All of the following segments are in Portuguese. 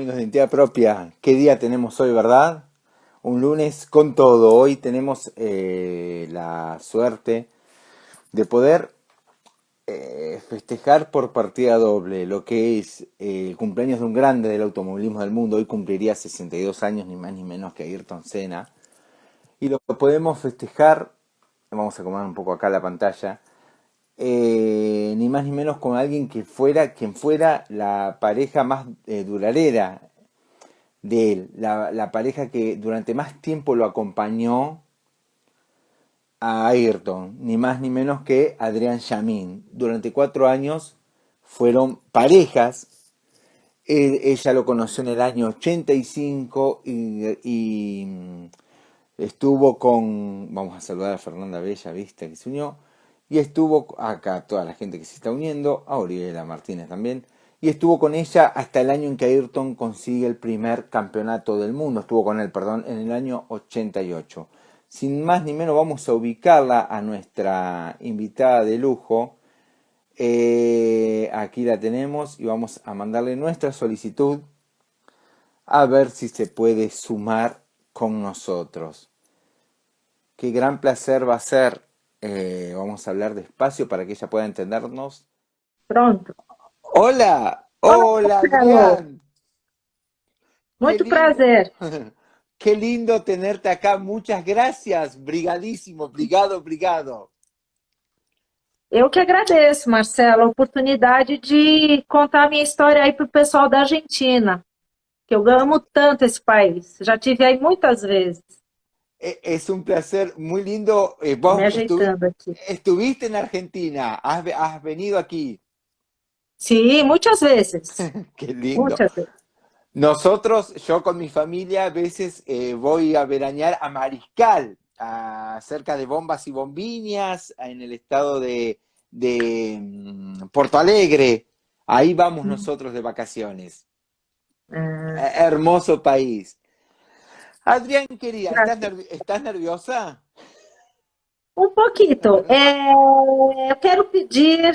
amigos de Identidad Propia. ¿Qué día tenemos hoy, verdad? Un lunes con todo. Hoy tenemos la suerte de poder festejar por partida doble lo que es el cumpleaños de un grande del automovilismo del mundo. Hoy cumpliría 62 años, ni más ni menos que Ayrton Senna. Y lo que podemos festejar, vamos a acomodar un poco acá la pantalla, ni más ni menos con alguien que fuera, quien fuera la pareja más duradera de él, la pareja que durante más tiempo lo acompañó a Ayrton, ni más ni menos que Adrián Yamin. Durante 4 años fueron parejas. Ella lo conoció en el año 85 y estuvo con, vamos a saludar a Fernanda Bella, viste, que se unió, y estuvo acá toda la gente que se está uniendo, a Oriela Martínez también, y estuvo con ella hasta el año en que Ayrton consigue el primer campeonato del mundo, estuvo con él, perdón, en el año 88. Sin más ni menos vamos a ubicarla a nuestra invitada de lujo. Aquí la tenemos y vamos a mandarle nuestra solicitud a ver si se puede sumar con nosotros. Qué gran placer va a ser. Vamos a hablar despacio para que ella pueda entendernos. Pronto. Hola, Olá, hola Marcelo. Adrián, qué Muito lindo, prazer. qué lindo tenerte acá. Muchas gracias, brigadísimo, brigado. Eu que agradeço, Marcelo, a oportunidade de contar a minha história aí para o pessoal da Argentina, que eu amo tanto esse país. Já tive aí muitas vezes, Es un placer muy lindo. me ajeitando aqui. Estuviste en Argentina, has venido aquí. Sim, muitas vezes. Qué lindo. Muitas vezes. Nosotros, yo con mi familia, a veces voy a veranear a Mariscal, cerca de Bombas y Bombiñas, en el estado de Porto Alegre. Ahí vamos nosotros de vacaciones. Ah, Hermoso país. Adrián, querida, graças. ¿estás nerviosa? Um pouquinho. Eu quero pedir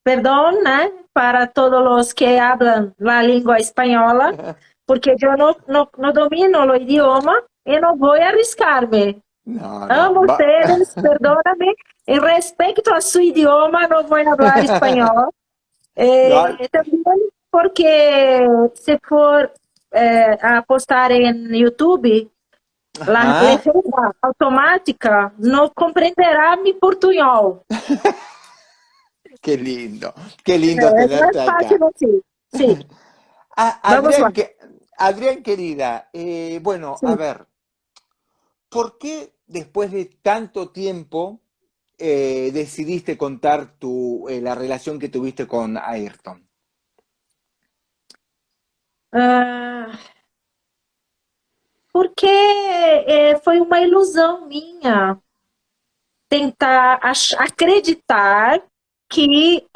perdão, né, para todos os que falam a língua espanhola, porque eu não domino o idioma e não vou arriscar-me. No, no. Amo vocês, perdóname. Em respeito a seu idioma, não vou falar espanhol. Lo- Também porque se for a postar em YouTube, la Ajá. legenda automática não compreenderá mi portunhol. Qué lindo É mais tenerte fácil acá. assim. Sim, vamos lá. Adrián, Adrián, querida, bueno, a Sim. ver, ¿por qué después de tanto tiempo decidiste contar la relación que tuviste con Ayrton? Ah, porque foi uma ilusão minha tentar acreditar que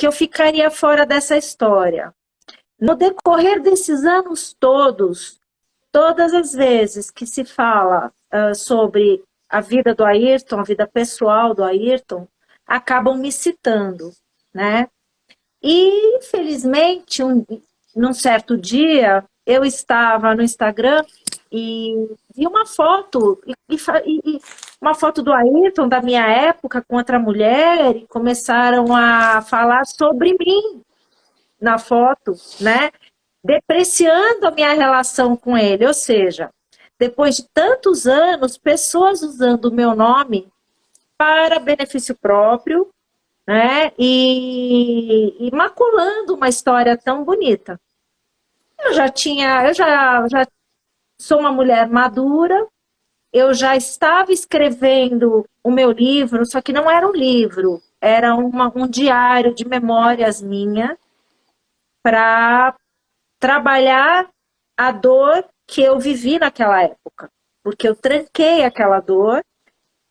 eu ficaria fora dessa história. No decorrer desses anos todos, todas as vezes que se fala sobre a vida do Ayrton, a vida pessoal do Ayrton, acabam me citando, né? E, infelizmente, num certo dia, eu estava no Instagram e vi uma foto, uma foto do Ayrton, da minha época, com outra mulher, e começaram a falar sobre mim na foto, né? Depreciando a minha relação com ele, ou seja, depois de tantos anos, pessoas usando o meu nome para benefício próprio, né? E maculando uma história tão bonita. Eu já sou uma mulher madura, eu já estava escrevendo o meu livro, só que não era um livro, era um diário de memórias minha para trabalhar a dor que eu vivi naquela época, porque eu tranquei aquela dor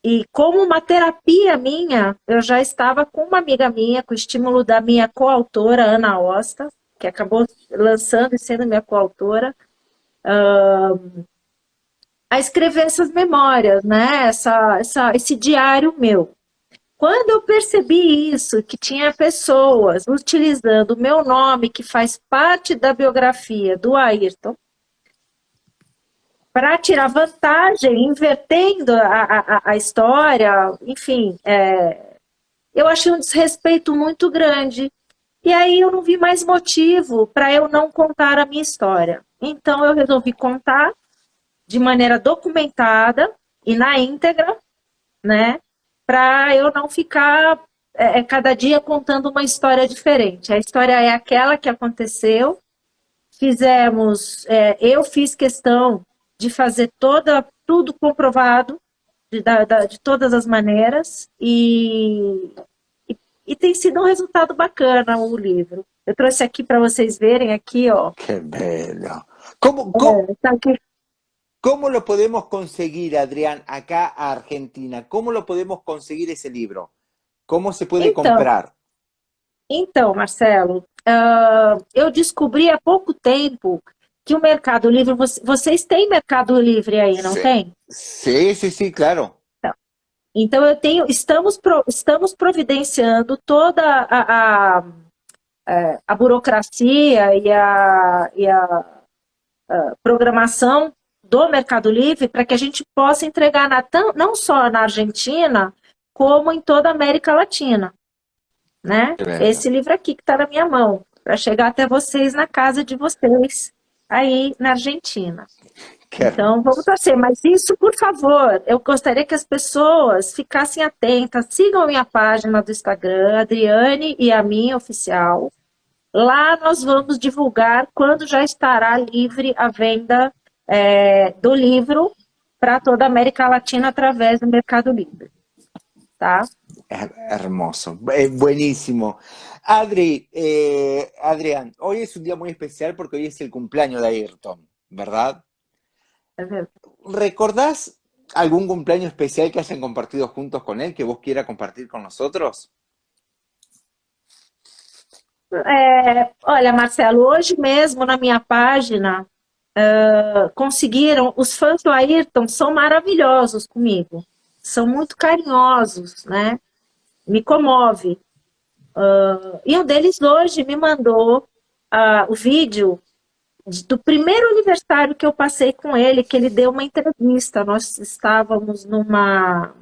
e como uma terapia minha, eu já estava com uma amiga minha, com o estímulo da minha coautora, Ana Osta, que acabou lançando e sendo minha coautora, a escrever essas memórias, né? Esse diário meu. Quando eu percebi isso, que tinha pessoas utilizando o meu nome, que faz parte da biografia do Ayrton, para tirar vantagem, invertendo a história, enfim, eu achei um desrespeito muito grande. E aí eu não vi mais motivo para eu não contar a minha história. Então eu resolvi contar de maneira documentada e na íntegra, né? Para eu não ficar cada dia contando uma história diferente. A história é aquela que aconteceu. Eu fiz questão de fazer tudo comprovado, de todas as maneiras, e tem sido um resultado bacana o livro. Eu trouxe aqui para vocês verem aqui, ó. Qué bello. ¿Cómo, Tá aqui. cómo lo podemos conseguir, Adrián, acá a Argentina? ¿Cómo lo podemos conseguir esse livro? ¿Cómo se puede Então, comprar? Marcelo, eu descobri há pouco tempo que o Mercado Livre, vocês têm Mercado Livre aí, não Sí, tem? sí, sí, sí, claro. Então estamos providenciando toda a burocracia e a programação do Mercado Livre para que a gente possa entregar não só na Argentina, como em toda a América Latina, né? Qué bello. Esse livro aqui que está na minha mão, para chegar até vocês na casa de vocês, aí na Argentina. Qué Então, vamos hermoso. torcer. Mas isso, por favor, eu gostaria que as pessoas ficassem atentas, sigam minha página do Instagram, Adriane e a minha oficial. Lá nós vamos divulgar quando já estará livre a venda do livro para toda a América Latina através do Mercado Livre, tá? Hermoso, buenísimo. Adri, Adrián, hoy es un día muy especial porque hoy es el cumpleaños de Ayrton, ¿verdad? ¿Recordás algún cumpleaños especial que hayan compartido juntos con él que vos quieras compartir con nosotros? Olha, Marcelo, hoje mesmo na minha página conseguiram, os fãs do Ayrton são maravilhosos comigo, são muito carinhosos, né? Me comove. E um deles hoje me mandou o vídeo do primeiro aniversário que eu passei com ele, que ele deu uma entrevista. Nós estávamos numa...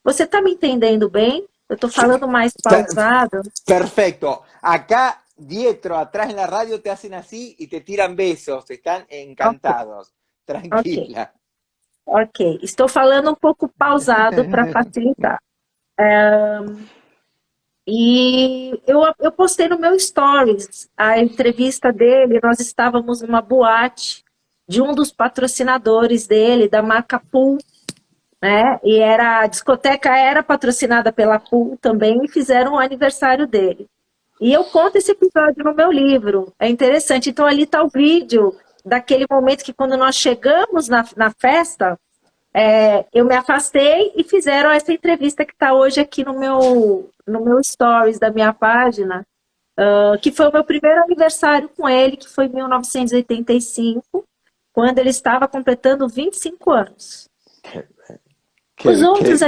Você está me entendendo bem? Eu estou falando mais pausado. Perfecto. Acá, Dietro, atrás en la radio te hacen así y te tiran besos. Están encantados. Tranquila. Ok. Estou falando um pouco pausado para facilitar. E eu postei no meu stories a entrevista dele. Nós estávamos numa boate de um dos patrocinadores dele, da marca Pool, né? E a discoteca era patrocinada pela Pool também, e fizeram o aniversário dele. E eu conto esse episódio no meu livro. É interessante. Então ali está o vídeo daquele momento que quando nós chegamos na festa, eu me afastei e fizeram essa entrevista que está hoje aqui no meu stories da minha página, que foi o meu primeiro aniversário com ele, que foi em 1985, quando ele estava completando 25 anos. Os outros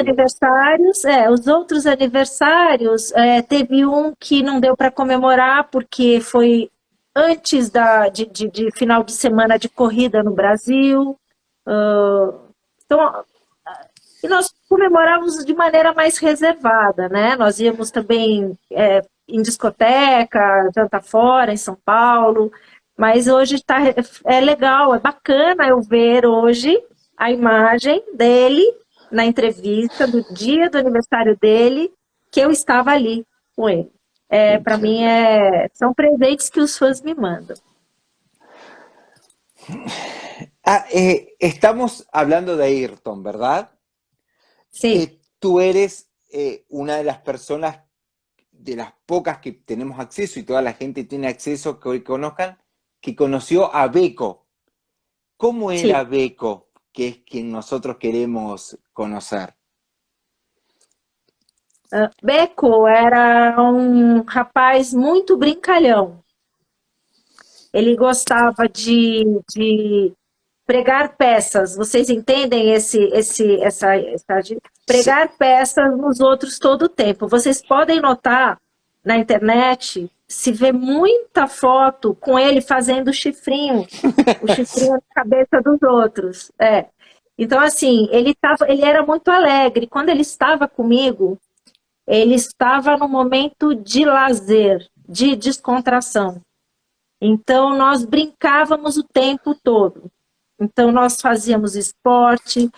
aniversários, teve um que não deu para comemorar, porque foi antes de final de semana de corrida no Brasil. Então, e nós comemorávamos de maneira mais reservada, né? Nós íamos também em discoteca, jantar fora, em São Paulo, mas hoje é legal, é bacana eu ver hoje a imagem dele na entrevista do dia do aniversário dele, que eu estava ali com ele. Para mim, são presentes que os fãs me mandam. Estamos hablando de Ayrton, ¿verdad? Sí. Tú eres una de las personas, de las pocas que tenemos acceso, y toda la gente tiene acceso, que hoy conozcan, que conoció a Beco. ¿Cómo era Beco, que es quien nosotros queremos conocer? Beco era um rapaz muito brincalhão. Ele gostava de pregar peças. Vocês entendem Sí. pregar peças nos outros todo o tempo. Vocês podem notar na internet, se vê muita foto com ele fazendo o chifrinho na cabeça dos outros. É. Então, assim, ele era muito alegre. Quando ele estava comigo, ele estava no momento de lazer, de descontração. Então, nós brincávamos o tempo todo. Então, nós fazíamos esporte,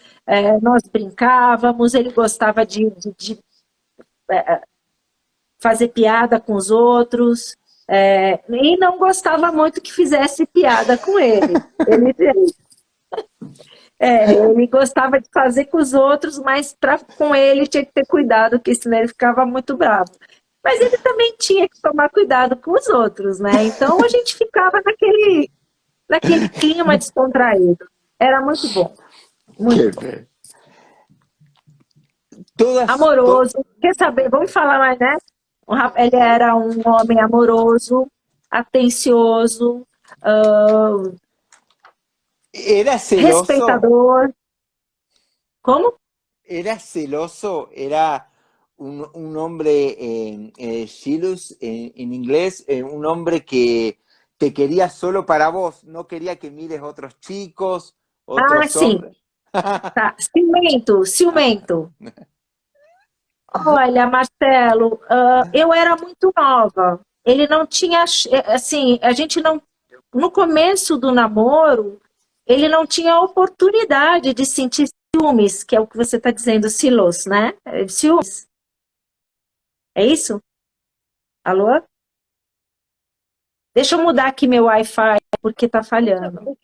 nós brincávamos, ele gostava de fazer piada com os outros, e não gostava muito que fizesse piada com ele. Ele gostava de fazer com os outros, mas com ele tinha que ter cuidado, porque senão ele ficava muito bravo. Mas ele também tinha que tomar cuidado com os outros, né? Então a gente ficava naquele clima descontraído. Era muito bom, muito Qué bom. fe- Todas, to- Amoroso, quer saber? Vamos falar mais, né? Ele era um homem amoroso, atencioso, era celoso, respeitador. Como? era celoso, era un hombre, jealous en inglés, un hombre que te quería solo para vos, no quería que mires otros chicos, Ah, otros sim. hombres. Tá. Ciumento, ciumento. Olha, Marcelo, eu era muito nova. Ele não tinha, assim, a gente não, no começo do namoro, ele não tinha oportunidade de sentir ciúmes, que é o que você está dizendo, silos, né? Ciúmes. É isso? Alô? Deixa eu mudar aqui meu Wi-Fi, porque está falhando.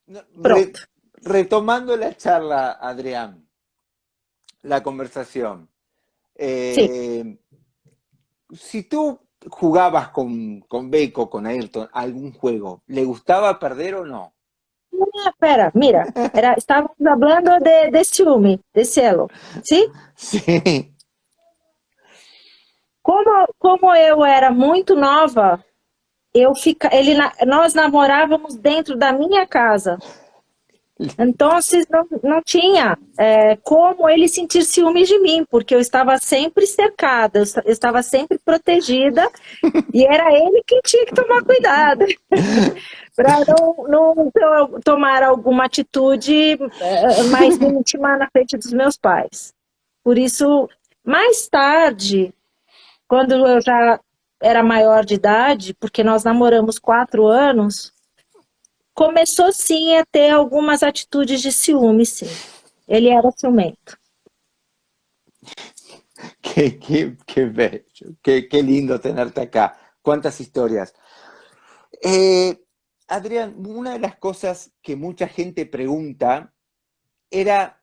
No, Pronto. retomando la charla, Adrián, la conversación. Sim. Si tú jugabas con Beco, con Ayrton, algún juego, ¿le gustaba perder o no? Ah, pera, mira, estávamos falando de ciúme, de celo, sim? Sí. Como eu era muito nova, nós namorávamos dentro da minha casa. Então, não tinha como ele sentir ciúmes de mim, porque eu estava sempre cercada, eu estava sempre protegida, e era ele que tinha que tomar cuidado para não tomar alguma atitude mais íntima na frente dos meus pais. Por isso, mais tarde, quando eu já era maior de idade, porque nós namoramos 4 anos, começou sim a ter algumas atitudes de ciúme, sim. Ele era ciumento. Qué bello, qué lindo tenerte acá. Cuántas historias. Adrián, una de las cosas que mucha gente pregunta era,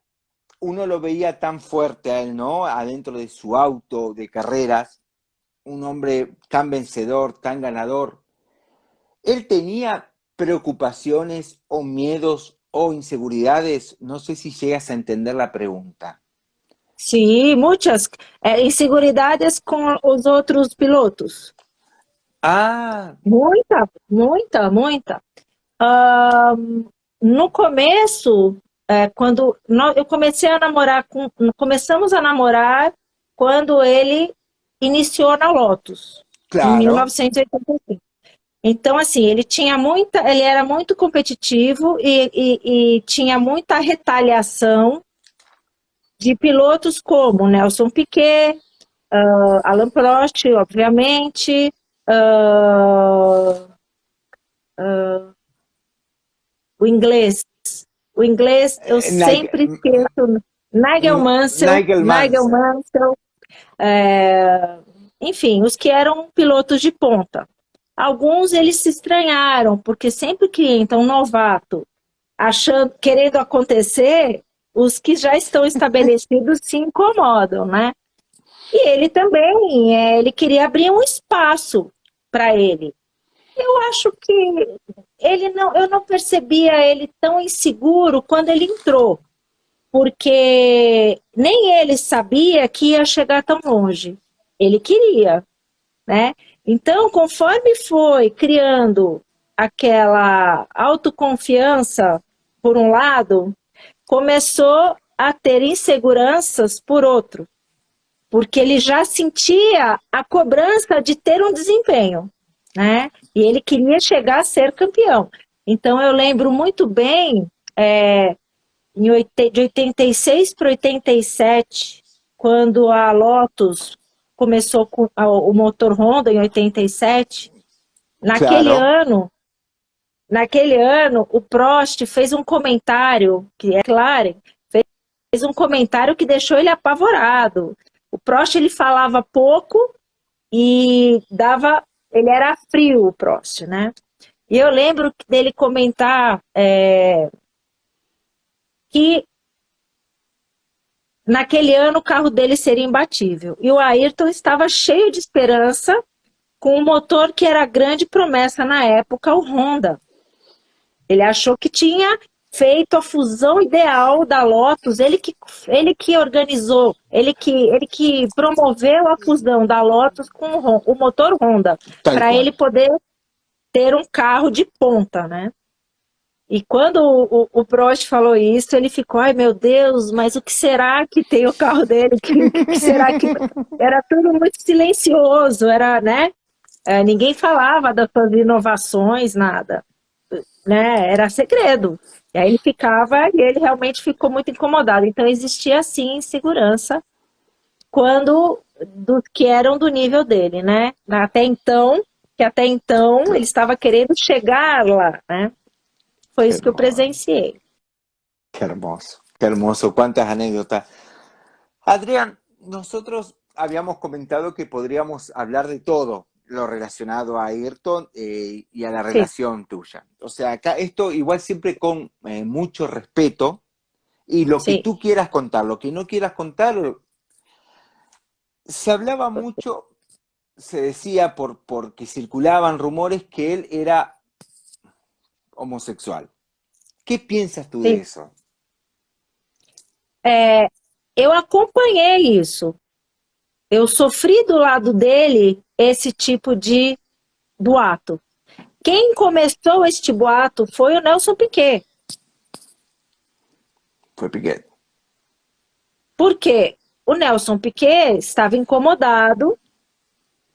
uno lo veía tan fuerte a él, ¿no? Adentro de su auto de carreras, un hombre tan vencedor, tan ganador. ¿Él tenía preocupaciones o miedos o inseguridades? No sé si llegas a entender la pregunta. Sim, muitas inseguridades com os outros pilotos. Ah, Muita, muita, muita. No começo, quando eu comecei a namorar começamos a namorar quando ele iniciou na Lotus, em claro. 1985. Então, assim, ele era muito competitivo e tinha muita retaliação de pilotos como Nelson Piquet, Alain Prost, obviamente, o inglês. O inglês eu sempre esqueço. Nigel Mansell, Nigel Mansell. enfim, os que eram pilotos de ponta. Alguns eles se estranharam, porque sempre que entra um novato querendo acontecer, os que já estão estabelecidos se incomodam, né? E ele também, ele queria abrir um espaço para ele. Eu acho que eu não percebia ele tão inseguro quando ele entrou, porque nem ele sabia que ia chegar tão longe. Ele queria, né? Então, conforme foi criando aquela autoconfiança por um lado, começou a ter inseguranças por outro, porque ele já sentia a cobrança de ter um desempenho, né? E ele queria chegar a ser campeão. Então eu lembro muito bem, de 86 para 87, quando a Lotus começou com o motor Honda em 87, naquele Claro, ano, o Prost fez um comentário, que é claro, fez um comentário que deixou ele apavorado. O Prost, ele falava pouco e ele era frio, o Prost, né? E eu lembro dele comentar que naquele ano o carro dele seria imbatível. E o Ayrton estava cheio de esperança com um motor que era a grande promessa na época, o Honda. Ele achou que tinha feito a fusão ideal da Lotus, ele que organizou, ele que promoveu a fusão da Lotus com o motor Honda, tal para ele cual. poder ter um carro de ponta, né? E quando o Prost falou isso, ele ficou, ai meu Deus, mas o que será que tem o carro dele? O que será que... Era tudo muito silencioso, era, né? Ninguém falava das suas inovações, nada, né? Era segredo. E aí ele ficava, e ele realmente ficou muito incomodado. Então existia, sim, insegurança quando dos que eram do nível dele, né? Até então ele estava querendo chegar lá, né? Foi Qué isso que eu hermoso, presenciei. qué hermoso, cuántas anécdotas. Adrián, nosotros habíamos comentado que podríamos hablar de todo lo relacionado a Ayrton y a la Sim, relación tuya. O sea, acá esto igual siempre con mucho respeto y lo que sim. tú quieras contar, lo que no quieras contar, se hablaba mucho, se decía porque circulaban rumores que él era homosexual. ¿Qué piensas tú de Sim. eso? Eu acompanhei isso. Eu sofri do lado dele esse tipo de boato. Quem começou este boato foi o Nelson Piquet. Fue Piquet. Por quê? O Nelson Piquet estava incomodado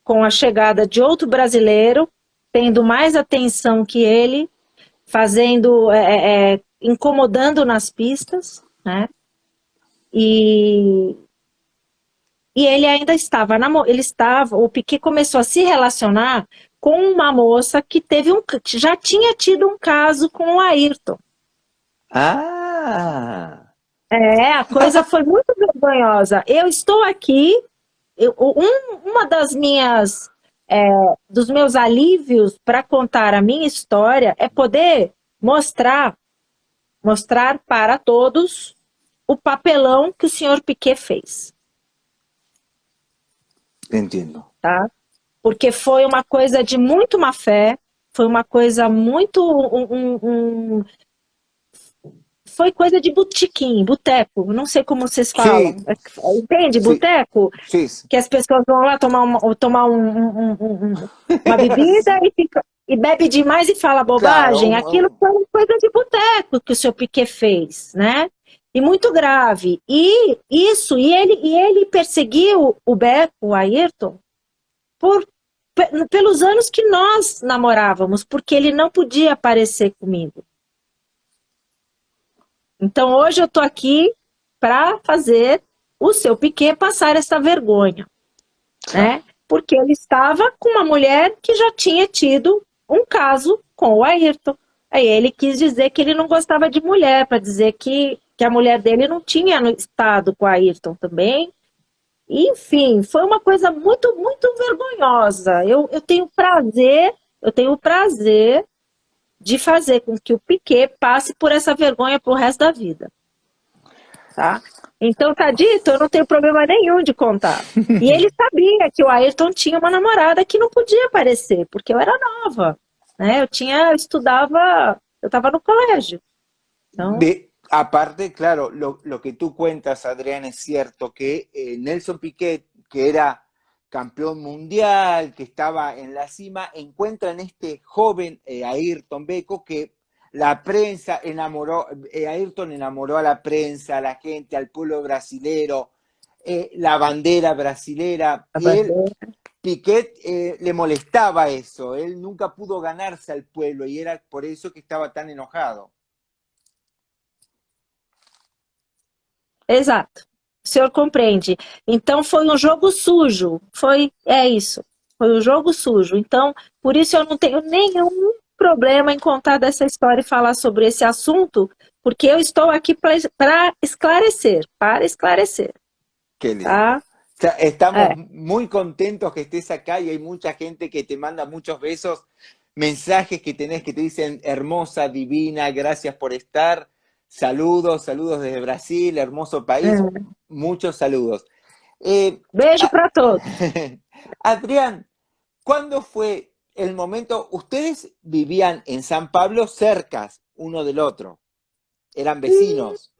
com a chegada de outro brasileiro, tendo mais atenção que ele, incomodando nas pistas, né? E, e ele ainda estava, o Piquet começou a se relacionar com uma moça que já tinha tido um caso com o Ayrton. Ah, A coisa foi muito vergonhosa. Eu estou aqui, uma das minhas, dos meus alívios para contar a minha história é poder mostrar para todos o papelão que o senhor Piquet fez, entiendo. tá? Porque foi uma coisa de muito má fé, foi uma coisa muito foi coisa de botequim, boteco, não sei como vocês falam. Sí, Entende, sí, boteco? sí, Que as pessoas vão lá tomar uma bebida e bebe demais e fala claro, bobagem. Aquilo foi uma coisa de boteco que o seu Piquet fez, né? E muito grave. E ele perseguiu o Beco, o Ayrton, pelos anos que nós namorávamos, porque ele não podia aparecer comigo. Então hoje eu tô aqui para fazer o seu Piquet passar essa vergonha, claro. né? Porque ele estava com uma mulher que já tinha tido um caso com o Ayrton. Aí ele quis dizer que ele não gostava de mulher, para dizer que a mulher dele não tinha estado com o Ayrton também. Enfim, foi uma coisa muito, muito vergonhosa. Eu tenho o prazer de fazer com que o Piquet passe por essa vergonha pro resto da vida. Tá? Então tá dito, eu não tenho problema nenhum de contar. E ele sabia que o Ayrton tinha uma namorada que não podia aparecer, porque eu era nova, né? Eu estava no colégio. Então, Aparte, claro, lo que tú cuentas, Adrián, es cierto que Nelson Piquet, que era campeón mundial, que estaba en la cima, encuentra en este joven Ayrton Beco que la prensa enamoró, Ayrton enamoró a la prensa, a la gente, al pueblo brasilero, la bandera brasilera, A y él, bandeira. Piquet, le molestaba eso, él nunca pudo ganarse al pueblo y era por eso que estaba tan enojado. Exato. O senhor compreende. Então foi um jogo sujo. É isso. Foi um jogo sujo. Então, por isso eu não tenho nenhum problema em contar dessa história e falar sobre esse assunto, porque eu estou aqui para esclarecer, Qué lindo. tá? O sea, estamos É. muy contentos que estés acá y hay mucha gente que te manda muchos besos, mensajes que tenés que te dicen hermosa, divina, gracias por estar, saludos, saludos desde Brasil, hermoso país, É. muchos saludos. Eh, Beijo a- para todos. Adrián, ¿cuándo fue el momento? Ustedes vivían en San Pablo cercas uno del otro, eran vecinos.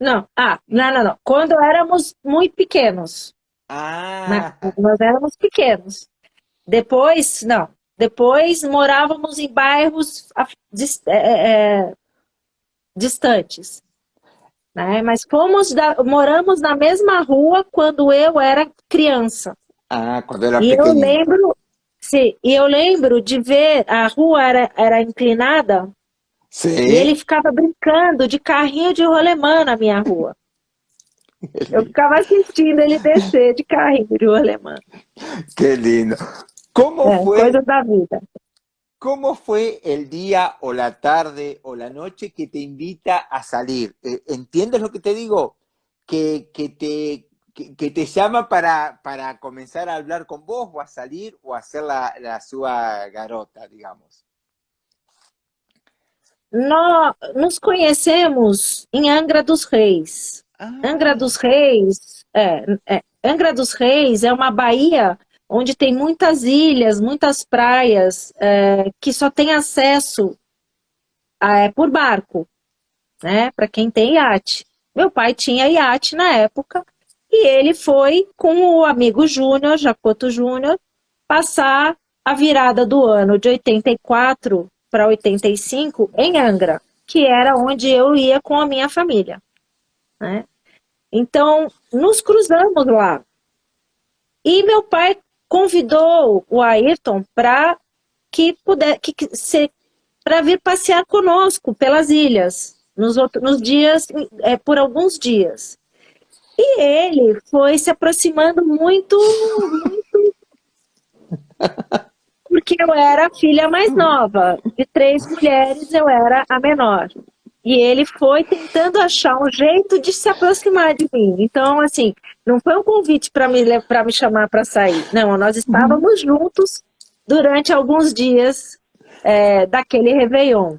Não, não. Quando éramos muito pequenos, né? Ah, Nós éramos pequenos. Depois, não. Depois morávamos em bairros distantes, né? Mas moramos na mesma rua quando eu era criança. cuando eras E eu pequeñito. lembro, sim, e eu lembro de ver a rua era inclinada e ele Sí. ficava brincando de carrinho de rolemã na minha rua. Eu ficava assistindo ele descer de carrinho de rolemã. Qué lindo. ¿Cómo É, fue, coisa da vida. cómo fue el día o la tarde o la noche que te invita a salir? ¿Entiendes lo que te digo? Que te llama para comenzar a hablar con vos o a salir o a hacer la sua garota, digamos. Nós nos conhecemos em Angra dos Reis. Angra Ah, dos Reis, Angra dos Reis é uma baía onde tem muitas ilhas, muitas praias, que só tem acesso por barco, né? Para quem tem iate. Meu pai tinha iate na época e ele foi com o amigo Júnior, Jacoto Júnior, passar a virada do ano de 84 para 85 em Angra, que era onde eu ia com a minha família, né? Então, nos cruzamos lá. E meu pai convidou o Ayrton para para vir passear conosco pelas ilhas, nos dias, por alguns dias. E ele foi se aproximando muito, porque eu era a filha mais nova. De 3 mulheres, eu era a menor. E ele foi tentando achar um jeito de se aproximar de mim. Então, assim, não foi um convite para me chamar para sair. Não, nós estávamos juntos durante alguns dias daquele Réveillon.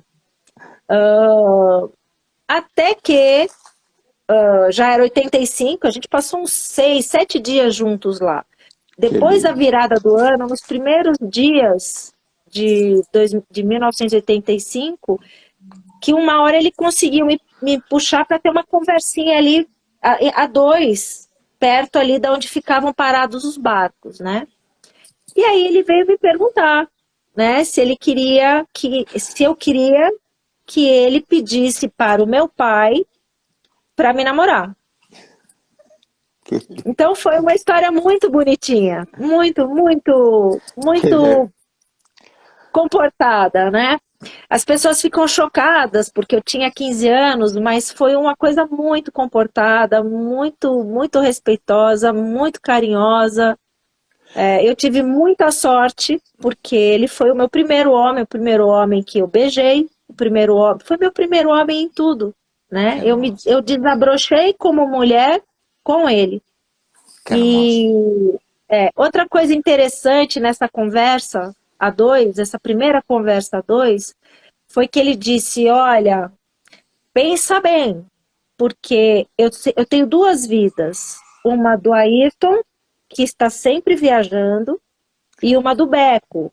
Até que já era 85, a gente passou uns 6, 7 dias juntos lá. qué Depois da lindo. virada do ano, nos primeiros dias de 1985, que uma hora ele conseguiu me puxar para ter uma conversinha ali a dois, perto ali de onde ficavam parados os barcos, né? E aí ele veio me perguntar, né, se eu queria que ele pedisse para o meu pai para me namorar. Qué lindo. Então foi uma história muito bonitinha, muito, muito, Qué lindo. muito comportada, né? As pessoas ficam chocadas porque eu tinha 15 anos, mas foi uma coisa muito comportada, muito, muito respeitosa, muito carinhosa. Eu tive muita sorte porque ele foi o primeiro homem que eu beijei, foi meu primeiro homem em tudo, né? Qué hermoso. Eu desabrochei como mulher com ele. Qué hermoso. E outra coisa interessante nessa conversa a dois, essa primeira conversa a dois, foi que ele disse, olha, pensa bem, porque eu tenho 2 vidas, uma do Ayrton, que está sempre viajando, e uma do Beco.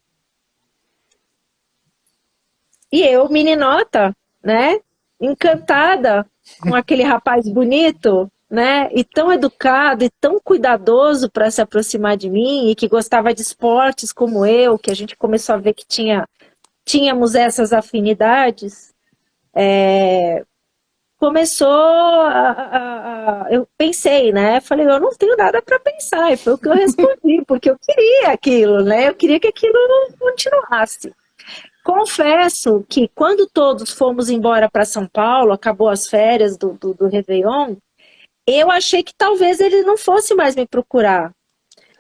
E eu, meninota, né, encantada com aquele rapaz bonito, né, e tão educado e tão cuidadoso para se aproximar de mim, e que gostava de esportes como eu, que a gente começou a ver que tinha tínhamos essas afinidades, começou eu pensei, né? Falei, eu não tenho nada para pensar, e foi o que eu respondi, porque eu queria aquilo, né? Eu queria que aquilo continuasse. Confesso que quando todos fomos embora para São Paulo, acabou as férias do Réveillon, eu achei que talvez ele não fosse mais me procurar.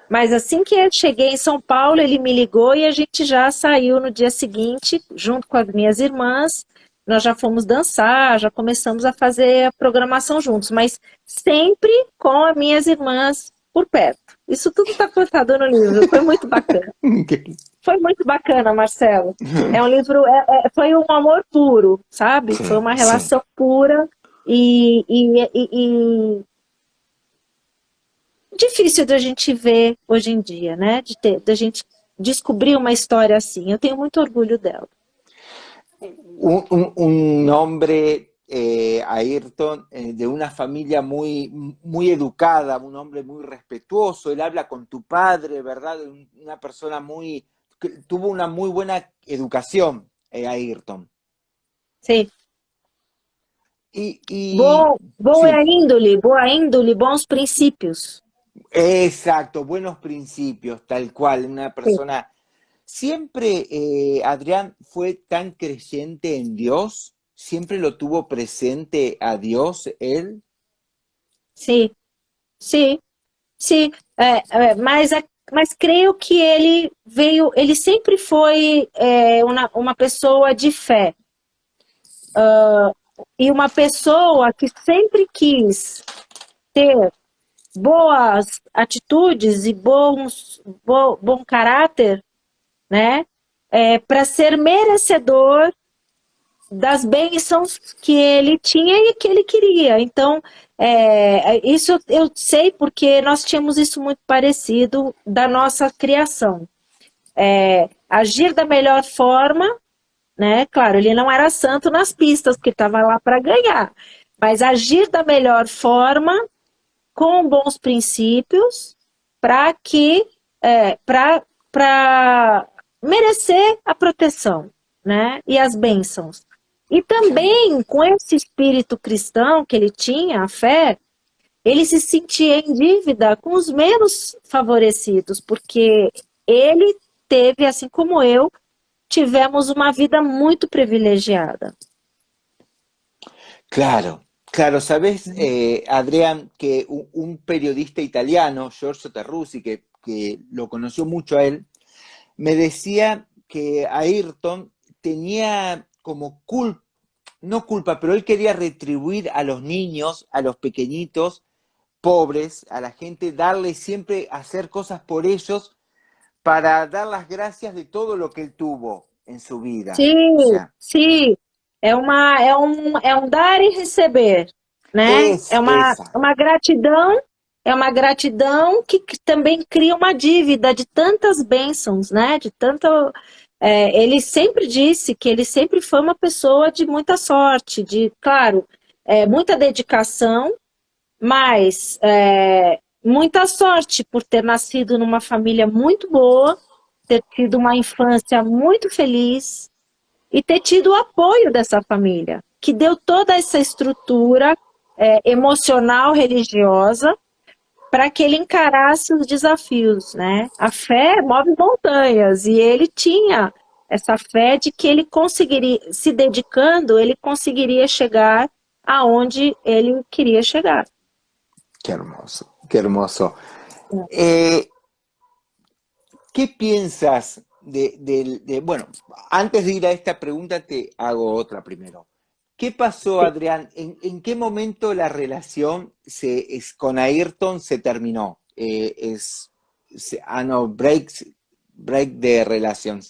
Mas assim que eu cheguei em São Paulo, ele me ligou e a gente já saiu no dia seguinte, junto com as minhas irmãs. Nós já fomos dançar, já começamos a fazer a programação juntos, mas sempre com as minhas irmãs por perto. Isso tudo está contado no livro, foi muito bacana. Foi muito bacana, Marcelo. É um livro, foi um amor puro, sabe? Sí, Foi uma sí. relação pura e difícil da gente ver hoje em dia, né? Da gente descobrir uma história assim. Eu tenho muito orgulho dela. Un hombre, Ayrton, de una familia muy educada, un hombre muy respetuoso, él habla con tu padre, ¿verdad? Una persona que tuvo una muy buena educación, Ayrton. Sim. Y sí, Boa índole, bons princípios. exacto, buenos principios, tal cual, una Sim, persona. ¿Siempre Adrián fue tan creyente en Dios? ¿Siempre lo tuvo presente a Dios él? sim, sim, sim. Mas creio que ele sempre foi uma pessoa de fé. E uma pessoa que sempre quis ter boas atitudes e bom caráter, né? Para ser merecedor das bênçãos que ele tinha e que ele queria. Então, isso eu sei porque nós tínhamos isso muito parecido da nossa criação. Agir da melhor forma, né? Claro, ele não era santo nas pistas, porque estava lá para ganhar, mas agir da melhor forma, com bons princípios, para que para merecer a proteção, né? E as bênçãos. E também com esse espírito cristão que ele tinha, a fé, ele se sentia em dívida com os menos favorecidos, porque ele teve, assim como eu, tivemos uma vida muito privilegiada. Claro, claro, sabes, Adrián, que un periodista italiano, Giorgio Terruzzi, que lo conoció mucho a él, me decía que Ayrton tenía como culpa, no culpa, pero él quería retribuir a los niños, a los pequeñitos, pobres, a la gente, darle siempre, hacer cosas por ellos para dar las gracias de todo lo que él tuvo en su vida. O Sim, sea, sim. É um dar e receber, né? es esa. É uma gratidão que também cria uma dívida de tantas bênçãos, né? De tanto. Ele sempre disse que ele sempre foi uma pessoa de muita sorte, claro, muita dedicação, mas muita sorte por ter nascido numa família muito boa, ter tido uma infância muito feliz e ter tido o apoio dessa família, que deu toda essa estrutura emocional, religiosa, para que ele encarasse os desafios, né? A fé move montanhas e ele tinha essa fé de que ele conseguiria, se dedicando, ele conseguiria chegar aonde ele queria chegar. Qué hermoso, qué hermoso. ¿Qué piensas bueno, antes de ir a esta pregunta te hago otra primero. ¿Qué pasó, Adrián? ¿En qué momento la relación con Ayrton se terminó? No, break de relación.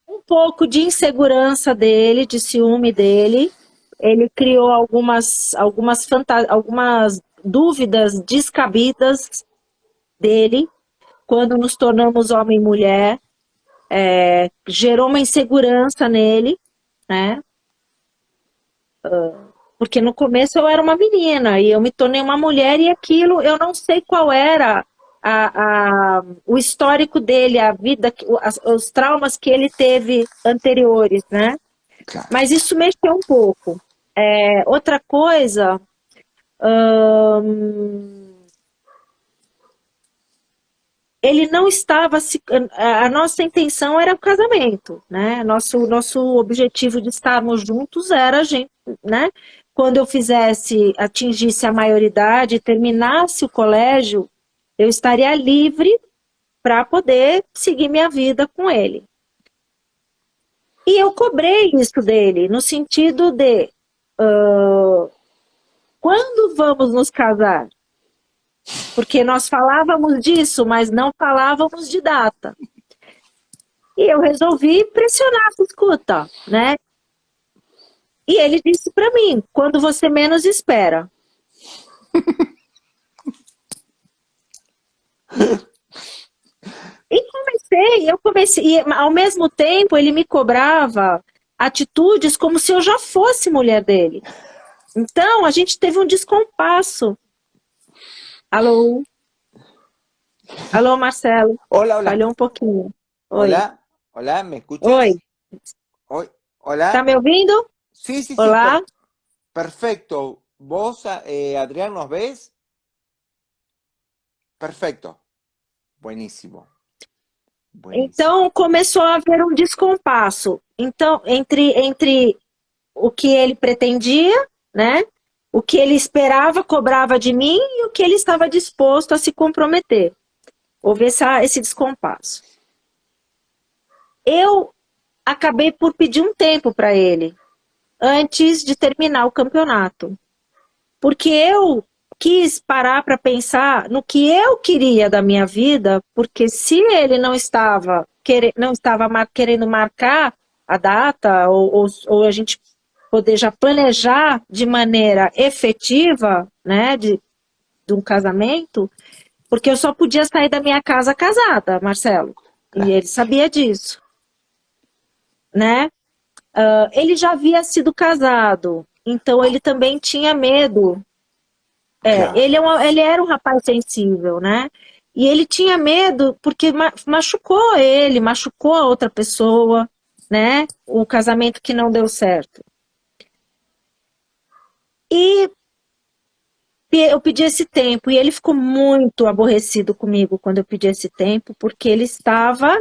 Um pouco de insegurança dele, de ciúme dele. Ele criou algumas dúvidas descabidas dele quando nos tornamos homem e mulher. Gerou uma insegurança nele, né? Porque no começo eu era uma menina e eu me tornei uma mulher e aquilo, eu não sei qual era o histórico dele, a vida, os traumas que ele teve anteriores, né? Claro. Mas isso mexeu um pouco. Outra coisa, ele não estava a nossa intenção era o casamento, né? Nosso objetivo de estarmos juntos era a gente, né? Quando eu atingisse a maioridade, terminasse o colégio, eu estaria livre para poder seguir minha vida com ele. E eu cobrei isso dele, no sentido de quando vamos nos casar? Porque nós falávamos disso, mas não falávamos de data. E eu resolvi pressionar, escuta, né? E ele disse para mim, quando você menos espera. Eu comecei, e ao mesmo tempo ele me cobrava atitudes como se eu já fosse mulher dele. Então, a gente teve um descompasso. Alô? Alô, Marcelo? Hola, hola. Falhou um pouquinho. Oi. Hola, hola, ¿me escuchas? Oi. Hola. Tá me ouvindo? Sí, sí, sí. Olá? Perfecto. ¿Vos, Adrián, nos ves? Perfecto. Buenísimo. Então começou a haver um descompasso. Então, entre o que ele pretendia, né? O que ele esperava, cobrava de mim e o que ele estava disposto a se comprometer. Houve esse descompasso. Eu acabei por pedir um tempo para ele, antes de terminar o campeonato. Porque eu quis parar para pensar no que eu queria da minha vida, porque se ele não estava querendo marcar a data, ou a gente poder já planejar de maneira efetiva, né, de um casamento, porque eu só podia sair da minha casa casada, Marcelo, e ele sabia disso, né? Ele já havia sido casado, então ele também tinha medo. Ele era um rapaz sensível, né? E ele tinha medo porque machucou ele, machucou a outra pessoa, né? O casamento que não deu certo. E eu pedi esse tempo, e ele ficou muito aborrecido comigo quando eu pedi esse tempo, porque ele estava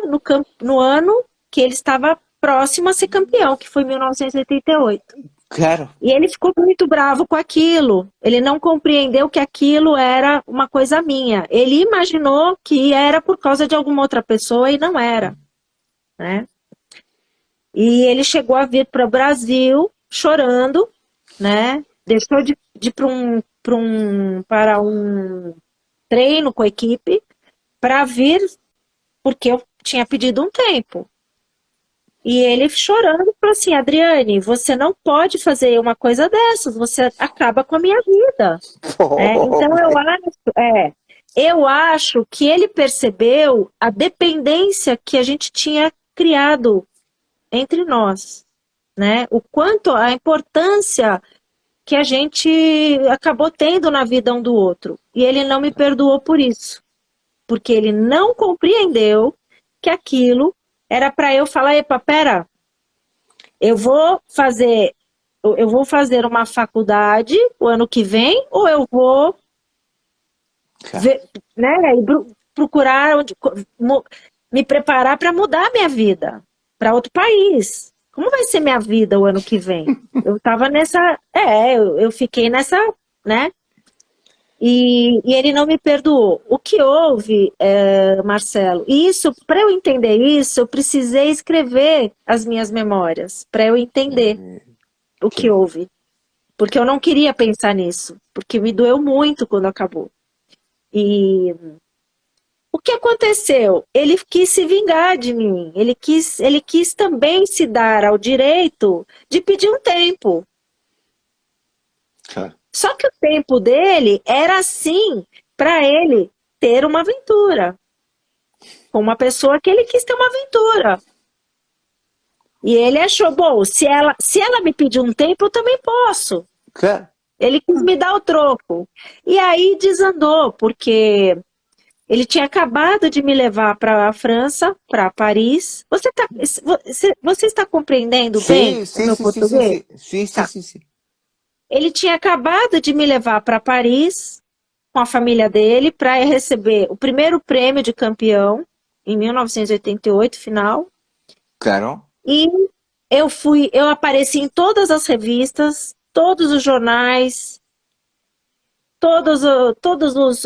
no ano que ele estava próximo a ser campeão, que foi 1988. Claro. E ele ficou muito bravo com aquilo. Ele não compreendeu que aquilo era uma coisa minha. Ele imaginou que era por causa de alguma outra pessoa e não era, né? E ele chegou a vir para o Brasil chorando, né? Deixou de ir para um treino com a equipe para vir porque eu tinha pedido um tempo. E ele chorando falou assim, Adriane, você não pode fazer uma coisa dessas, você acaba com a minha vida. Então eu acho que ele percebeu a dependência que a gente tinha criado entre nós, né? O quanto a importância que a gente acabou tendo na vida um do outro. E ele não me perdoou por isso, porque ele não compreendeu que aquilo era para eu falar, epa, pera, eu vou fazer uma faculdade o ano que vem, ou eu vou procurar me preparar para mudar minha vida para outro país. Como vai ser minha vida o ano que vem? Eu tava nessa, eu fiquei nessa, né? E ele não me perdoou. O que houve, Marcelo? Isso, para eu entender isso, eu precisei escrever as minhas memórias, para eu entender o que houve. Porque eu não queria pensar nisso, porque me doeu muito quando acabou. E o que aconteceu? Ele quis se vingar de mim, ele quis também se dar ao direito de pedir um tempo. Claro. Só que o tempo dele era assim, para ele ter uma aventura. Com uma pessoa que ele quis ter uma aventura. E ele achou, bom, se ela me pedir um tempo, eu também posso. Claro. Ele quis me dar o troco. E aí desandou, porque Ele tinha acabado de me levar para a França, para Paris. Você está compreendendo bem Sí, o sí, meu sí, sí, sí, português? sí, sí, sí, Tá. sí, sí. Ele tinha acabado de me levar para Paris com a família dele para receber o primeiro prêmio de campeão em 1988, final. Claro. E eu apareci em todas as revistas, todos os jornais, todos os.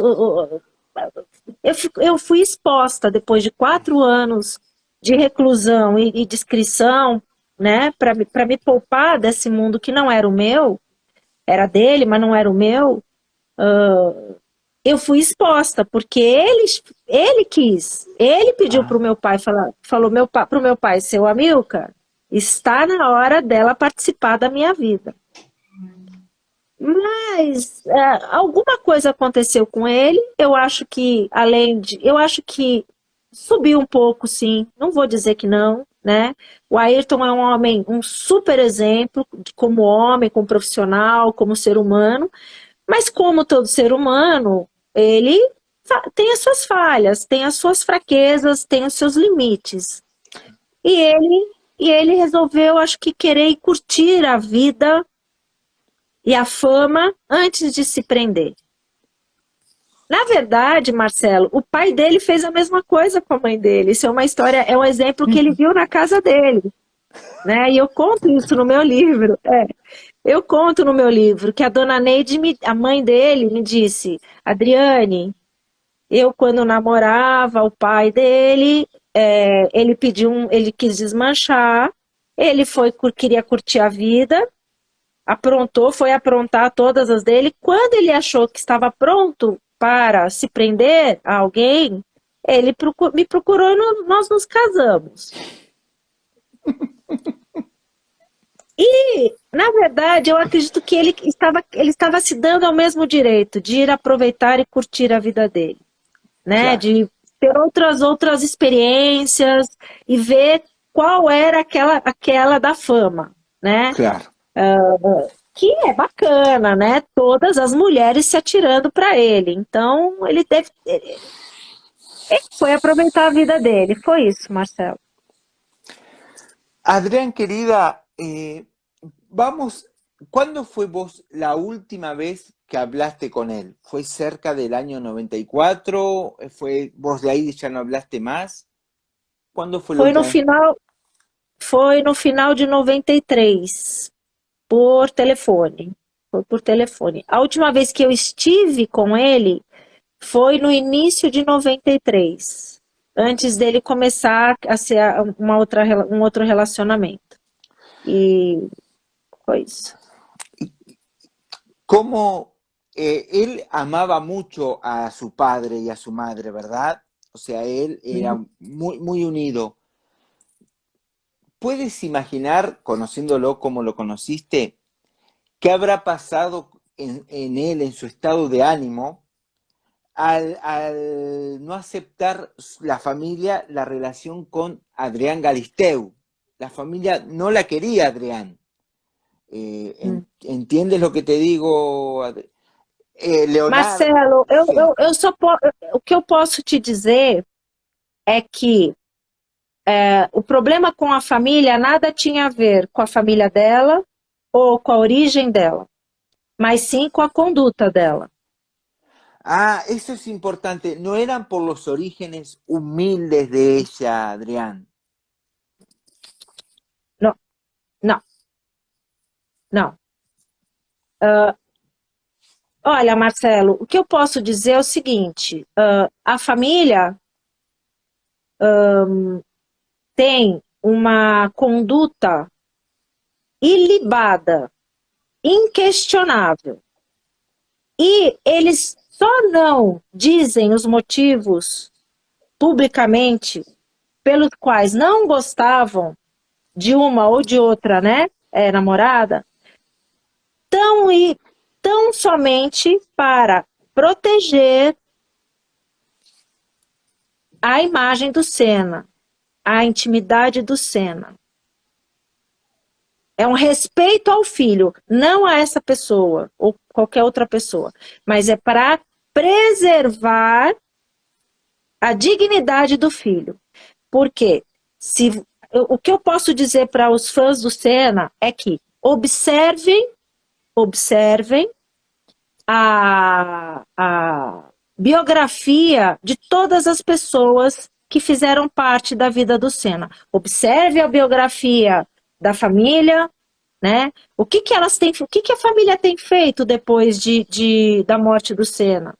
Eu fui exposta depois de 4 anos de reclusão e descrição, né, para me poupar desse mundo que não era o meu, era dele, mas não era o meu. Eu fui exposta, porque ele quis, ele pediu para o Ah, meu pai, falou para o meu pai, seu Amilcar, está na hora dela participar da minha vida. Mas alguma coisa aconteceu com ele, eu acho que, eu acho que subiu um pouco, sim, não vou dizer que não, né? O Ayrton é um homem, um super exemplo, como homem, como profissional, como ser humano, mas como todo ser humano, ele tem as suas falhas, tem as suas fraquezas, tem os seus limites. E ele resolveu, acho que, querer curtir a vida e a fama antes de se prender. Na verdade, Marcelo, o pai dele fez a mesma coisa com a mãe dele. Isso é uma história, é um exemplo que ele viu na casa dele, né? E eu conto isso no meu livro. Eu conto no meu livro que a dona Neide, a mãe dele, me disse: Adriane, eu quando namorava o pai dele, ele quis desmanchar, queria curtir a vida, foi aprontar todas as dele. Quando ele achou que estava pronto para se prender a alguém, ele me procurou e nós nos casamos. E, na verdade, eu acredito que ele estava se dando ao mesmo direito de ir aproveitar e curtir a vida dele, né? claro, De ter outras experiências e ver qual era aquela da fama, né? claro. Que é bacana, né? Todas as mulheres se atirando para ele. Então, ele foi aproveitar a vida dele. Foi isso, Marcelo. Adrián, querida, vamos, ¿cuándo fue vos la última vez que hablaste con él? ¿Fue cerca del año 94? ¿Fue vos de ahí ya no hablaste más? ¿Cuándo fue la Foi no última vez? final, foi no final de 93, por telefone. Foi por telefone. A última vez que eu estive com ele foi no início de 93, antes dele começar a ser um outro relacionamento. E foi isso. ¿Cómo él amaba mucho a su padre y a su madre, ¿verdad? O sea, él era muy, muy unido. ¿Puedes imaginar, conociéndolo como lo conociste, qué habrá pasado en él, en su estado de ánimo, al no aceptar la familia la relación con Adrián Galisteu? La familia no la quería Adrián. ¿Entiendes lo que te digo, Leonardo? Marcelo, Sí. o que eu posso te dizer é que o problema com a família nada tinha a ver com a família dela ou com a origem dela, mas sim com a conduta dela. Ah, eso es importante. No eran por los orígenes humildes de ella, Adrián. Não, não, não. Olha, Marcelo, o que eu posso dizer é o seguinte: a família tem uma conduta ilibada, inquestionável. E eles só não dizem os motivos publicamente pelos quais não gostavam de uma ou de outra, né, namorada, tão somente para proteger a imagem do Senna, a intimidade do Senna. É um respeito ao filho, não a essa pessoa ou qualquer outra pessoa, mas é para preservar a dignidade do filho. Porque o que eu posso dizer para os fãs do Senna é que observem a biografia de todas as pessoas que fizeram parte da vida do Senna. Observe a biografia da família, né? O que a família tem feito depois da morte do Senna,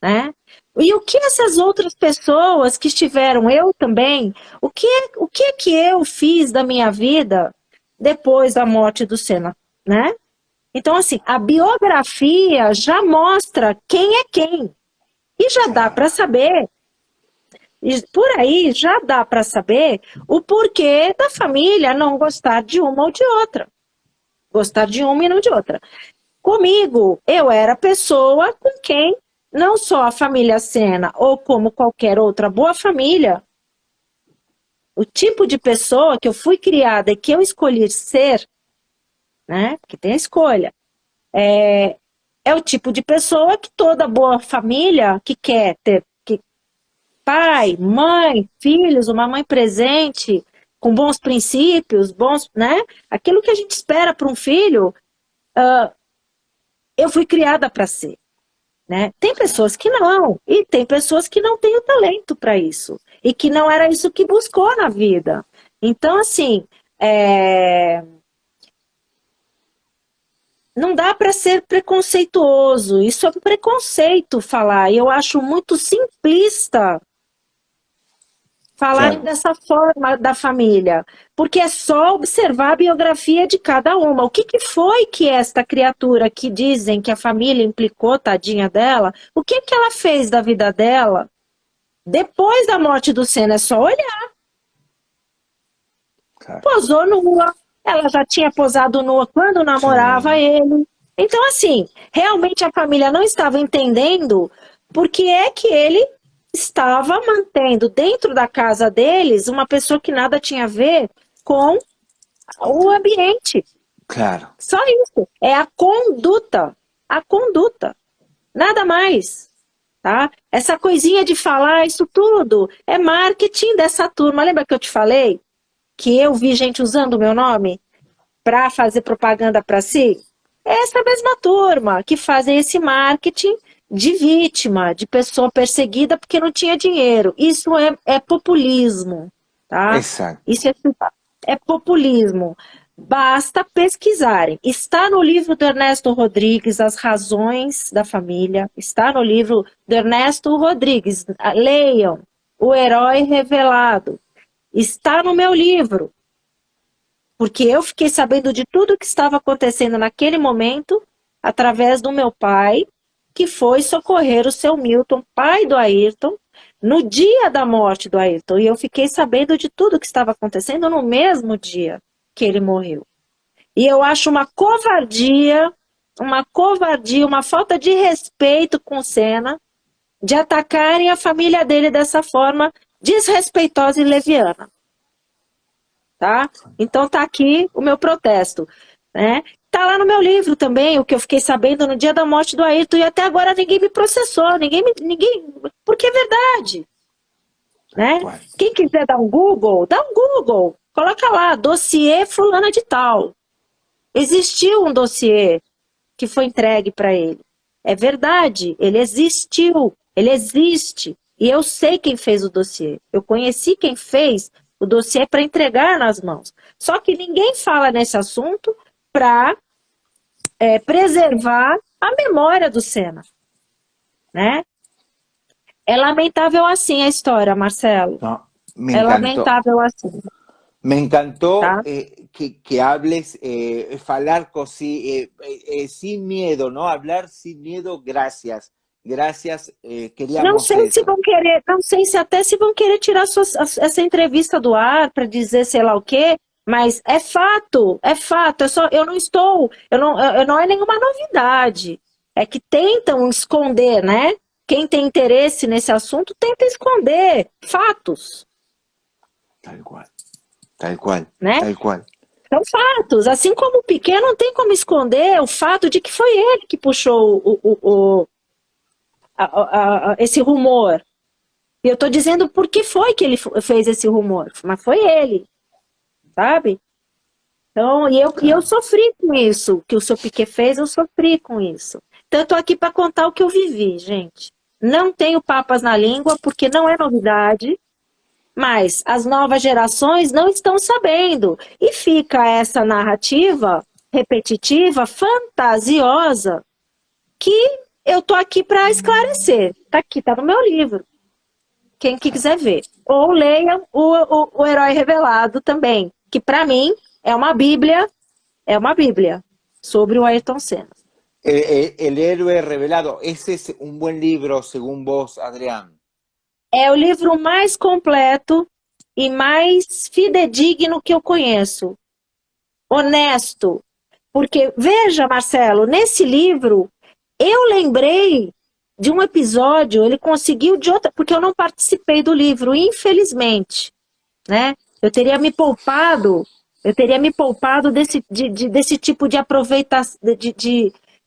né? E o que essas outras pessoas que estiveram, eu também, o que é que eu fiz da minha vida depois da morte do Senna, né? Então, assim, a biografia já mostra quem é quem. E já dá para saber, por aí já dá para saber o porquê da família não gostar de uma ou de outra. Gostar de uma e não de outra. Comigo, eu era pessoa com quem não só a família Senna, ou como qualquer outra boa família, o tipo de pessoa que eu fui criada e que eu escolhi ser, né, que tem a escolha, é o tipo de pessoa que toda boa família que quer ter pai, mãe, filhos, uma mãe presente, com bons princípios, né? Aquilo que a gente espera para um filho, eu fui criada para ser. Né? Tem pessoas que não, e tem pessoas que não têm o talento para isso, e que não era isso que buscou na vida. Então, assim, não dá para ser preconceituoso, isso é um preconceito falar, e eu acho muito simplista falarem dessa forma da família, porque é só observar a biografia de cada uma. O que foi que esta criatura que dizem que a família implicou, tadinha dela, o que ela fez da vida dela depois da morte do Senna? É só olhar. Posou nua, ela já tinha posado nua quando namorava ele. Então, assim, realmente a família não estava entendendo por que é que ele estava mantendo dentro da casa deles uma pessoa que nada tinha a ver com o ambiente. Claro. Só isso. É a conduta. A conduta. Nada mais. Tá? Essa coisinha de falar isso tudo é marketing dessa turma. Lembra que eu te falei que eu vi gente usando o meu nome para fazer propaganda para si? É essa mesma turma que fazem esse marketing de vítima, de pessoa perseguida porque não tinha dinheiro. Isso é populismo, tá? Exato. Isso é populismo. Basta pesquisarem. Está no livro do Ernesto Rodrigues, As Razões da Família. Está no livro do Ernesto Rodrigues. Leiam. O Herói Revelado. Está no meu livro. Porque eu fiquei sabendo de tudo que estava acontecendo naquele momento através do meu pai, que foi socorrer o seu Milton, pai do Ayrton, no dia da morte do Ayrton. E eu fiquei sabendo de tudo que estava acontecendo no mesmo dia que ele morreu. E eu acho uma covardia, uma falta de respeito com o Senna, de atacarem a família dele dessa forma desrespeitosa e leviana. Tá? Então tá aqui o meu protesto, né? Tá lá no meu livro também, o que eu fiquei sabendo no dia da morte do Ayrton, e até agora ninguém me processou, ninguém, porque é verdade, né? Quem quiser dar um Google, coloca lá, dossiê fulana de tal. Existiu um dossiê que foi entregue para ele. É verdade, ele existiu, ele existe, e eu sei quem fez o dossiê, eu conheci quem fez o dossiê para entregar nas mãos. Só que ninguém fala nesse assunto para preservar a memória do Senna. Né? É lamentável assim a história, Marcelo. No, me é encantó. lamentável assim. Me encantó Tá? que hables, falar sin miedo, ¿no? Hablar sin miedo, gracias. Gracias, queríamos Não sei eso. se vão querer, não sei se até se vão querer tirar essa entrevista do ar para dizer sei lá o quê, mas é fato, é fato. Eu não é nenhuma novidade. É que tentam esconder, né? Quem tem interesse nesse assunto tenta esconder fatos. Tal cual, tal cual, né? tal cual. São fatos. Assim como o Piquet não tem como esconder o fato de que foi ele que puxou esse rumor. E eu tô dizendo por que foi que ele fez esse rumor, mas foi ele, sabe? Então, e eu Claro. sofri com isso, que o seu Piquet fez, eu sofri com isso. Então, eu tô aqui para contar o que eu vivi, gente. Não tenho papas na língua, porque não é novidade, mas as novas gerações não estão sabendo. E fica essa narrativa repetitiva, fantasiosa, que eu tô aqui para esclarecer. Tá aqui, tá no meu livro. Quem quiser ver. Ou leiam o Herói Revelado também, que para mim é uma bíblia sobre o Ayrton Senna. El héroe revelado, ese es un buen libro según vos, Adrián. É o livro mais completo e mais fidedigno que eu conheço. Honesto. Porque, veja, Marcelo, nesse livro, eu lembrei de um episódio, ele conseguiu de outra, porque eu não participei do livro, infelizmente, né? Eu teria me poupado desse tipo de aproveitar,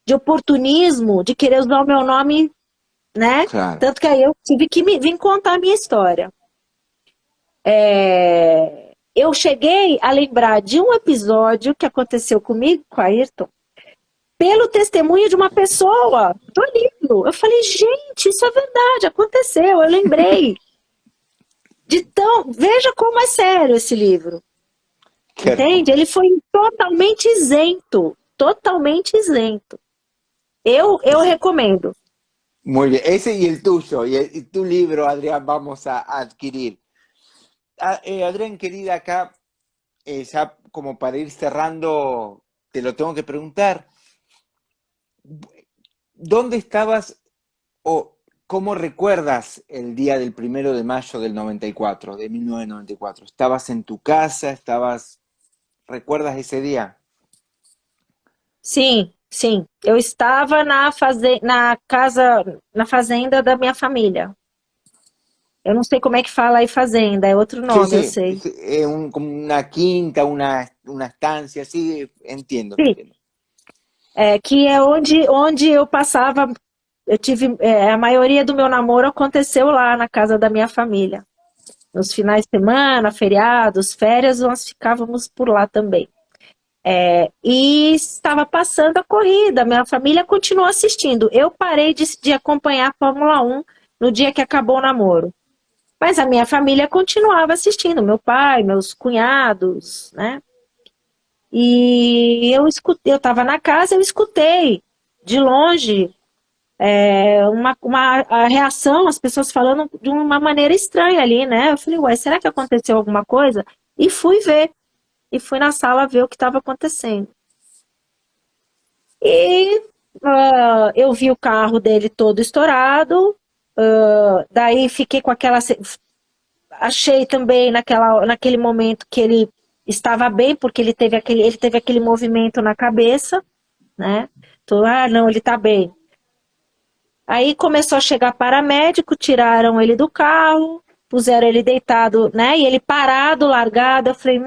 de oportunismo, de querer usar o meu nome, né? Claro. Tanto que aí eu tive que vir contar a minha história. Eu cheguei a lembrar de um episódio que aconteceu comigo, com a Ayrton, pelo testemunho de uma pessoa do livro. Eu falei, gente, isso é verdade, aconteceu, eu lembrei. Veja como é sério esse livro. Qué Entende? hermoso. Ele foi totalmente isento. Totalmente isento. Eu recomendo. Muy bien, ese y el tuyo, y tu libro, Adrián, vamos a adquirir. Adrián, querida, acá, ya como para ir cerrando, te lo tengo que preguntar. ¿Dónde estabas o cómo recuerdas el día del 1 de mayo del 94, de 1994? ¿Estabas en tu casa? ¿Recuerdas ese día? Sim, sim. Eu estava na casa, na fazenda da minha família. Eu não sei como é que fala aí fazenda, é outro Sí, nome, eu sí, sei. como una quinta, una estancia, sí, entiendo, Sim, entiendo. que é onde eu passava. Eu tive. A maioria do meu namoro aconteceu lá na casa da minha família. Nos finais de semana, feriados, férias, nós ficávamos por lá também. E estava passando a corrida, minha família continuou assistindo. Eu parei de acompanhar a Fórmula 1 no dia que acabou o namoro. Mas a minha família continuava assistindo, meu pai, meus cunhados, né? E eu estava na casa, eu escutei de longe a reação, as pessoas falando de uma maneira estranha ali, né? Eu falei, ué, será que aconteceu alguma coisa? E fui ver, e fui na sala ver o que estava acontecendo. E eu vi o carro dele todo estourado, daí fiquei com aquela. Achei também naquele momento que ele estava bem, porque ele teve aquele movimento na cabeça, né? Então, não, ele está bem. Aí começou a chegar paramédico, tiraram ele do carro, puseram ele deitado, né? E ele parado, largado. Eu falei,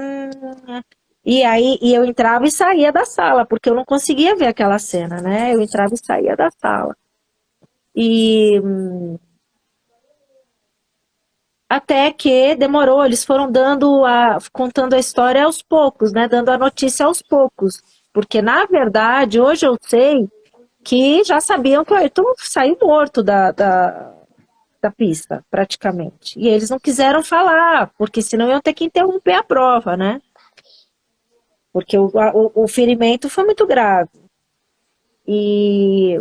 E aí eu entrava e saía da sala, porque eu não conseguia ver aquela cena, né? Eu entrava e saía da sala. E até que demorou, eles foram contando a história aos poucos, né? Dando a notícia aos poucos. Porque, na verdade, hoje eu sei que já sabiam que o Ayrton saiu morto da pista, praticamente. E eles não quiseram falar, porque senão iam ter que interromper a prova, né? Porque o ferimento foi muito grave. E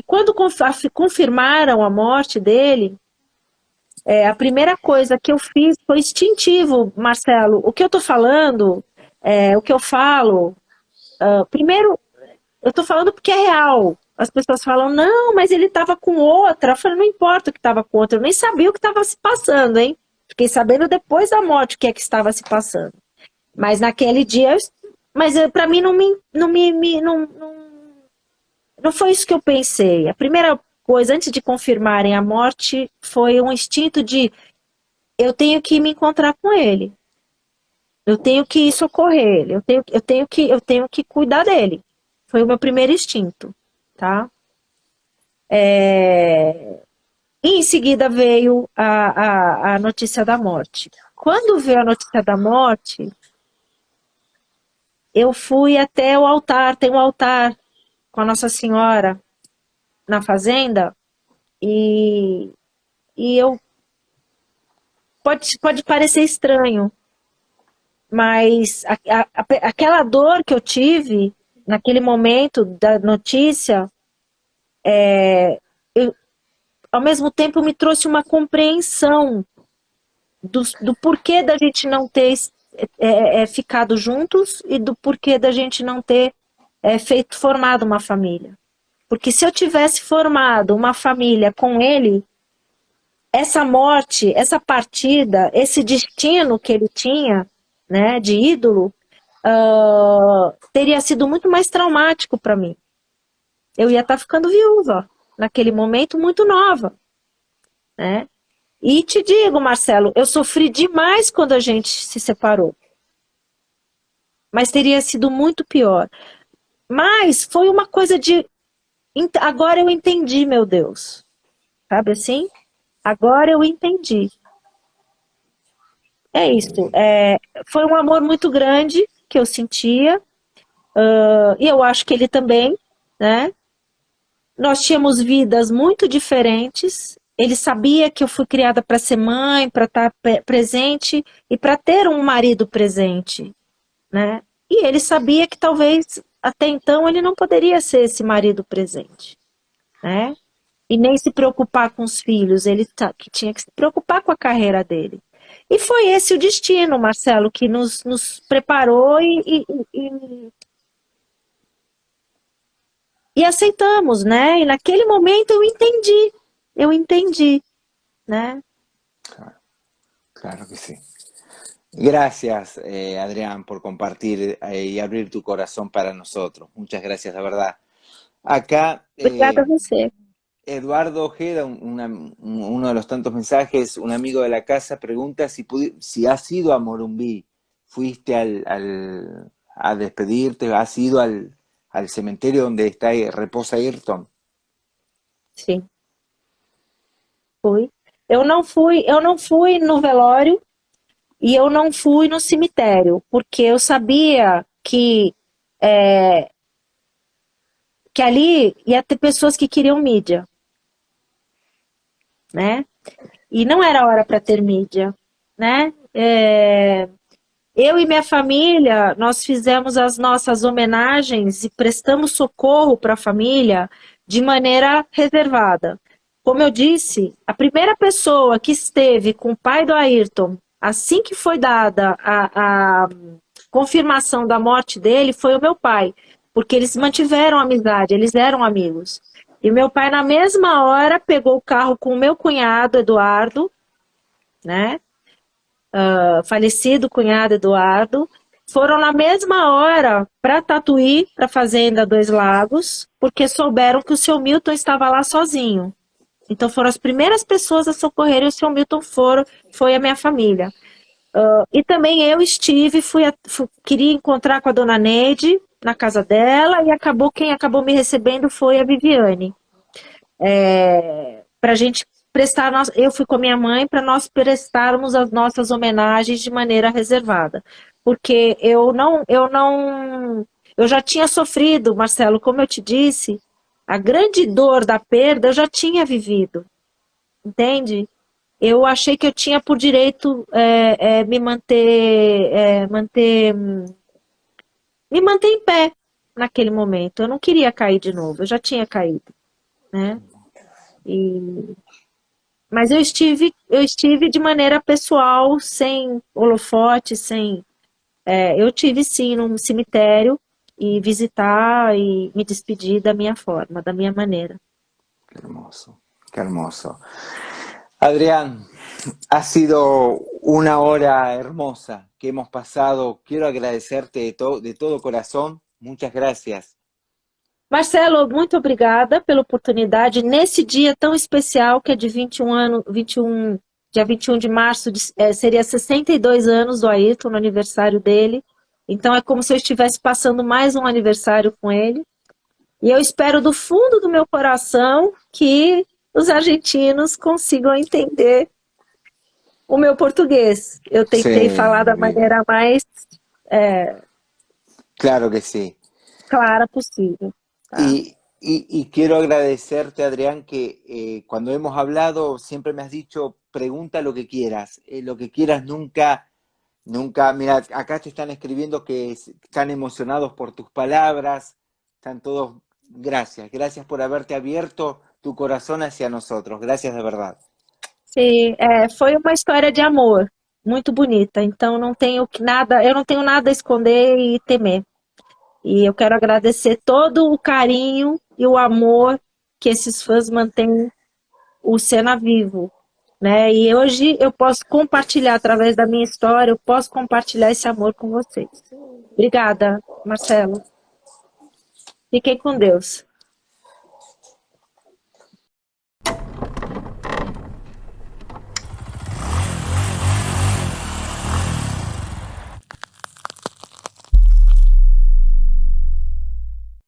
quando confirmaram a morte dele, a primeira coisa que eu fiz foi instintivo, Marcelo. O que eu estou falando, o que eu falo, primeiro, eu estou falando porque é real. As pessoas falam, não, mas ele estava com outra. Eu falei, não importa o que estava com outra, eu nem sabia o que estava se passando, hein? Fiquei sabendo depois da morte o que é que estava se passando. Mas naquele dia, mas para mim não foi isso que eu pensei. A primeira coisa, antes de confirmarem a morte, foi um instinto de eu tenho que me encontrar com ele. Eu tenho que socorrer ele. Eu tenho que cuidar dele. Foi o meu primeiro instinto, tá? E em seguida veio a notícia da morte. Quando veio a notícia da morte, eu fui até o altar, tem um altar com a Nossa Senhora na fazenda, e, e eu pode parecer estranho, mas aquela dor que eu tive naquele momento da notícia, eu, ao mesmo tempo me trouxe uma compreensão do porquê da gente não ter ficado juntos e do porquê da gente não ter formado uma família. Porque se eu tivesse formado uma família com ele, essa morte, essa partida, esse destino que ele tinha, né, de ídolo, teria sido muito mais traumático para mim. Eu ia estar ficando viúva, naquele momento muito nova, né? E te digo, Marcelo, eu sofri demais quando a gente se separou. Mas teria sido muito pior. Mas foi uma coisa de... Agora eu entendi, meu Deus. Sabe assim? Agora eu entendi. É isso. Foi um amor muito grande que eu sentia. E eu acho que ele também, né? Nós tínhamos vidas muito diferentes. Ele sabia que eu fui criada para ser mãe, para estar presente e para ter um marido presente, né? E ele sabia que talvez até então ele não poderia ser esse marido presente, né? E nem se preocupar com os filhos, ele que tinha que se preocupar com a carreira dele. E foi esse o destino, Marcelo, que nos preparou e aceitamos, né? E naquele momento eu entendi, né? Claro, claro que sí. Gracias, Adrián, por compartir y abrir tu corazón para nosotros. Muchas gracias, de verdad. Acá, Obrigada a você. Eduardo Ojeda, uno de los tantos mensajes, un amigo de la casa, pregunta si has ido a Morumbí, fuiste a despedirte, has ido al cementerio donde reposa Ayrton. Sim, fui. Eu não fui no velório e eu não fui no cemitério, porque eu sabia que ali ia ter pessoas que queriam mídia, né? E não era hora para ter mídia, né? Eu e minha família, nós fizemos as nossas homenagens e prestamos socorro para a família de maneira reservada. Como eu disse, a primeira pessoa que esteve com o pai do Ayrton, assim que foi dada a confirmação da morte dele, foi o meu pai, porque eles mantiveram amizade, eles eram amigos. E meu pai, na mesma hora, pegou o carro com o meu cunhado, Eduardo, né? Falecido cunhado Eduardo, foram na mesma hora para Tatuí, para a Fazenda Dois Lagos, porque souberam que o seu Milton estava lá sozinho. Então foram as primeiras pessoas a socorrerem o seu Milton, foi a minha família. E também eu estive, queria encontrar com a dona Neide na casa dela, e quem acabou me recebendo foi a Viviane. Para a gente prestar, eu fui com a minha mãe para nós prestarmos as nossas homenagens de maneira reservada. Porque eu já tinha sofrido, Marcelo, como eu te disse, a grande dor da perda eu já tinha vivido, entende? Eu achei que eu tinha por direito me manter em pé naquele momento. Eu não queria cair de novo, eu já tinha caído, né? Mas eu estive de maneira pessoal, sem holofote, eu tive sim num cemitério y visitar y me despedir da minha forma, da minha maneira. Qué hermoso, qué hermoso. Adrián, ha sido una hora hermosa que hemos pasado. Quiero agradecerte de todo corazón. Muchas gracias. Marcelo, muito obrigada pela oportunidade nesse dia tão especial, que é de 21, dia 21 de março, seria 62 anos do Ayrton, no aniversário dele. Então é como se eu estivesse passando mais um aniversário com ele. E eu espero do fundo do meu coração que os argentinos consigam entender o meu português. Eu tentei Sí, falar mi da vida. maneira mais Claro que sí. clara possível, tá? Y quiero agradecerte, Adrián, que cuando hemos hablado siempre me has dicho, pregunta lo que quieras nunca, nunca, mira, acá te están escribiendo que están emocionados por tus palabras, están todos, gracias, gracias por haberte abierto tu corazón hacia nosotros, gracias de verdad. Sim, foi uma história de amor muito bonita, então não tenho nada, eu não tenho nada a esconder e temer. E eu quero agradecer todo o carinho e o amor que esses fãs mantêm o Senna vivo, né? E hoje eu posso compartilhar através da minha história, eu posso compartilhar esse amor com vocês. Obrigada, Marcelo. Fiquem com Deus.